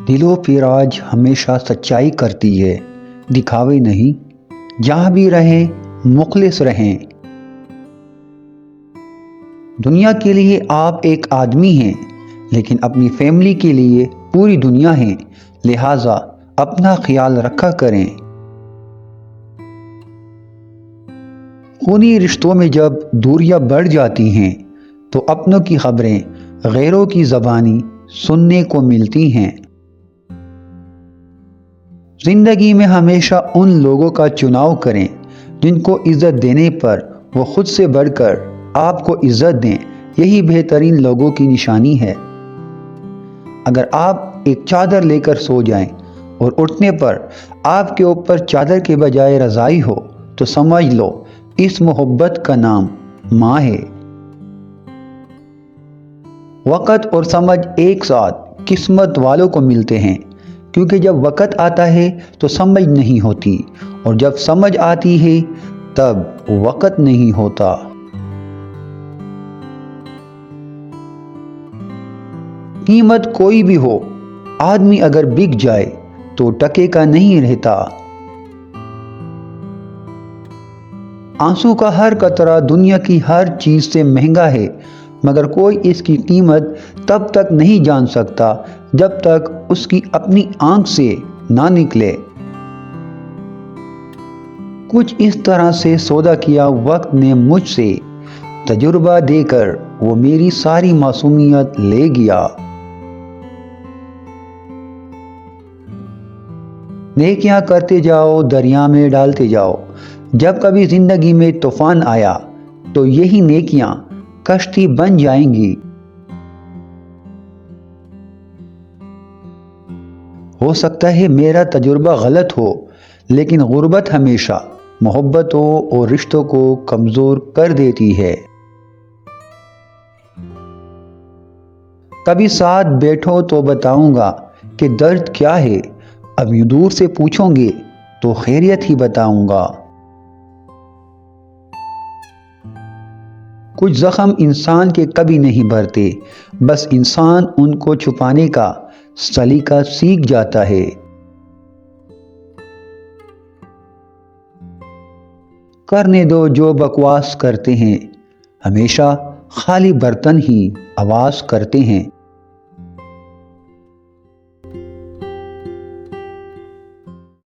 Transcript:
دل و پیراج ہمیشہ سچائی کرتی ہے، دکھاوے نہیں۔ جہاں بھی رہیں مخلص رہیں۔ دنیا کے لیے آپ ایک آدمی ہیں، لیکن اپنی فیملی کے لیے پوری دنیا ہیں، لہٰذا اپنا خیال رکھا کریں۔ خونی رشتوں میں جب دوریاں بڑھ جاتی ہیں تو اپنوں کی خبریں غیروں کی زبانی سننے کو ملتی ہیں۔ زندگی میں ہمیشہ ان لوگوں کا چناؤ کریں جن کو عزت دینے پر وہ خود سے بڑھ کر آپ کو عزت دیں، یہی بہترین لوگوں کی نشانی ہے۔ اگر آپ ایک چادر لے کر سو جائیں اور اٹھنے پر آپ کے اوپر چادر کے بجائے رضائی ہو تو سمجھ لو اس محبت کا نام ماں ہے۔ وقت اور سمجھ ایک ساتھ قسمت والوں کو ملتے ہیں، کیونکہ جب وقت آتا ہے تو سمجھ نہیں ہوتی، اور جب سمجھ آتی ہے تب وقت نہیں ہوتا۔ قیمت کوئی بھی ہو، آدمی اگر بک جائے تو ٹکے کا نہیں رہتا۔ آنسو کا ہر قطرہ دنیا کی ہر چیز سے مہنگا ہے، مگر کوئی اس کی قیمت تب تک نہیں جان سکتا جب تک اس کی اپنی آنکھ سے نہ نکلے۔ کچھ اس طرح سے سودا کیا وقت نے مجھ سے، تجربہ دے کر وہ میری ساری معصومیت لے گیا۔ نیکیاں کرتے جاؤ، دریا میں ڈالتے جاؤ۔ جب کبھی زندگی میں طوفان آیا تو یہی نیکیاں کشتی بن جائیں گی۔ ہو سکتا ہے میرا تجربہ غلط ہو، لیکن غربت ہمیشہ محبتوں اور رشتوں کو کمزور کر دیتی ہے۔ کبھی ساتھ بیٹھو تو بتاؤں گا کہ درد کیا ہے، اب یوں دور سے پوچھو گے تو خیریت ہی بتاؤں گا۔ کچھ زخم انسان کے کبھی نہیں بھرتے، بس انسان ان کو چھپانے کا سلیقہ سیکھ جاتا ہے۔ کرنے دو جو بکواس کرتے ہیں، ہمیشہ خالی برتن ہی آواز کرتے ہیں۔